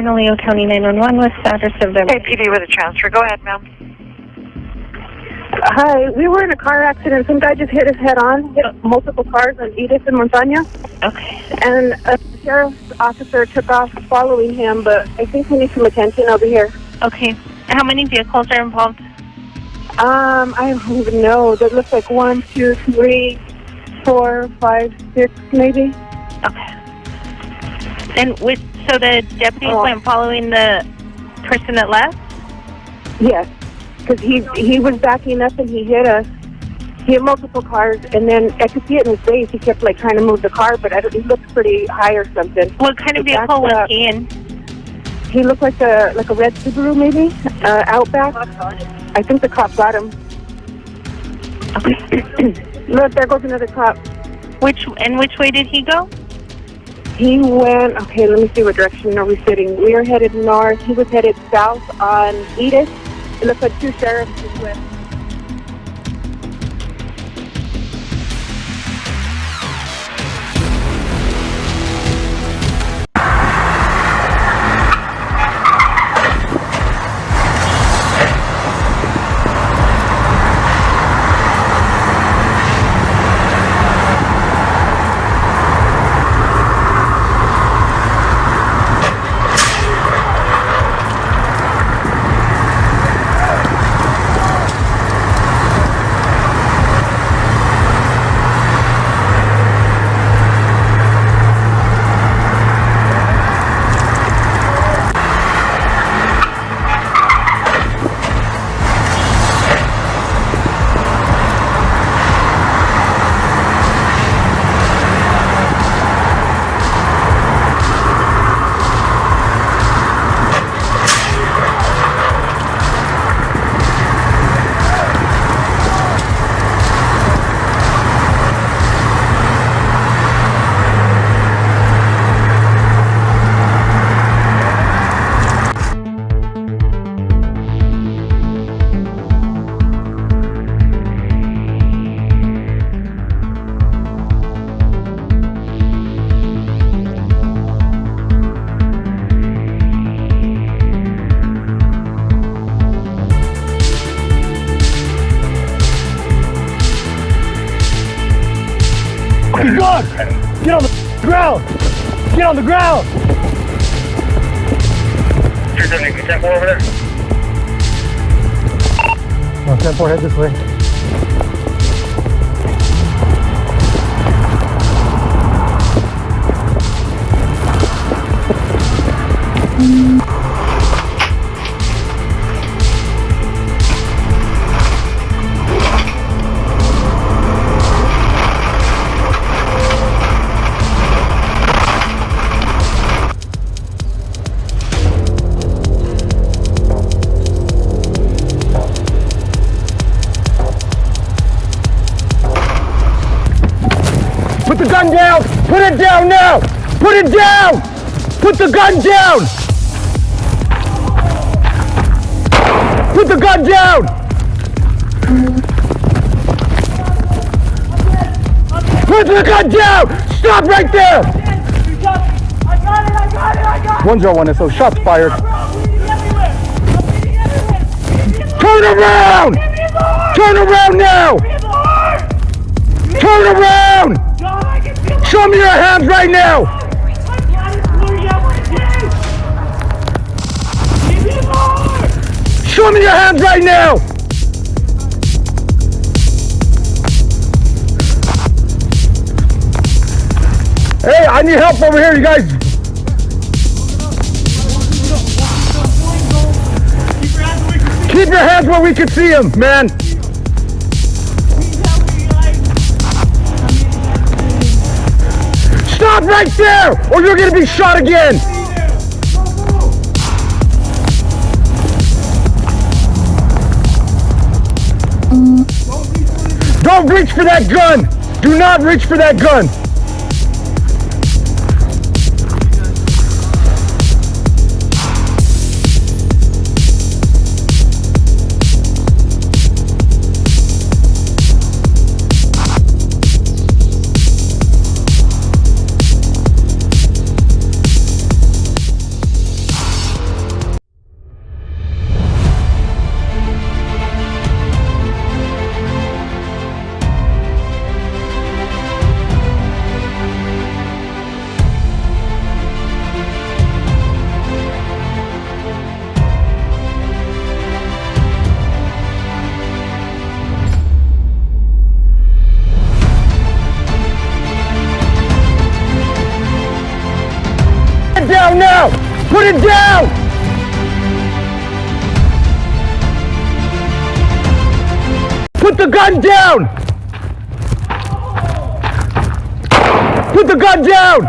Bernalillo County 911 with status of the... Hey, PD with a transfer. Go ahead, ma'am. Hi, we were in a car accident. Some guy just hit his head on, hit multiple cars on Edith and Montaña. Okay. And a sheriff's officer took off following him, but I think we need some attention over here. Okay. How many vehicles are involved? I don't even know. There looks like 1, 2, 3, 4, 5, 6, maybe. Okay. And so the deputies went following the person that left? Yes, because he was backing up and he hit us. He had multiple cars, and then I could see it in his face. He kept like trying to move the car, but he looked pretty high or something. What kind of vehicle was he in? He looked like a red Subaru, maybe, Outback. I think the cop got him. Okay. Look, there goes another cop. Which way did he go? He went, okay, let me see what direction are we sitting. We are headed north. He was headed south on Edith. It looks like 2 sheriffs just went. He's gone! Get on the ground! Get on the ground! 270, can you 10-4 over there? Oh, 10-4, head this way. Put the gun down! Put it down now! Put it down! Put the gun down! Put the gun down! Put the gun down! Stop right there! I got it! 101 SO, shots fired. Turn around! Turn around now! Turn around! Show me your hands right now! Show me your hands right now! Hey, I need help over here, you guys! Keep your hands where we can see them, man! Stop right there, or you're gonna be shot again! Don't reach for that gun! Do not reach for that gun! Put it down! Put the gun down! Put the gun down!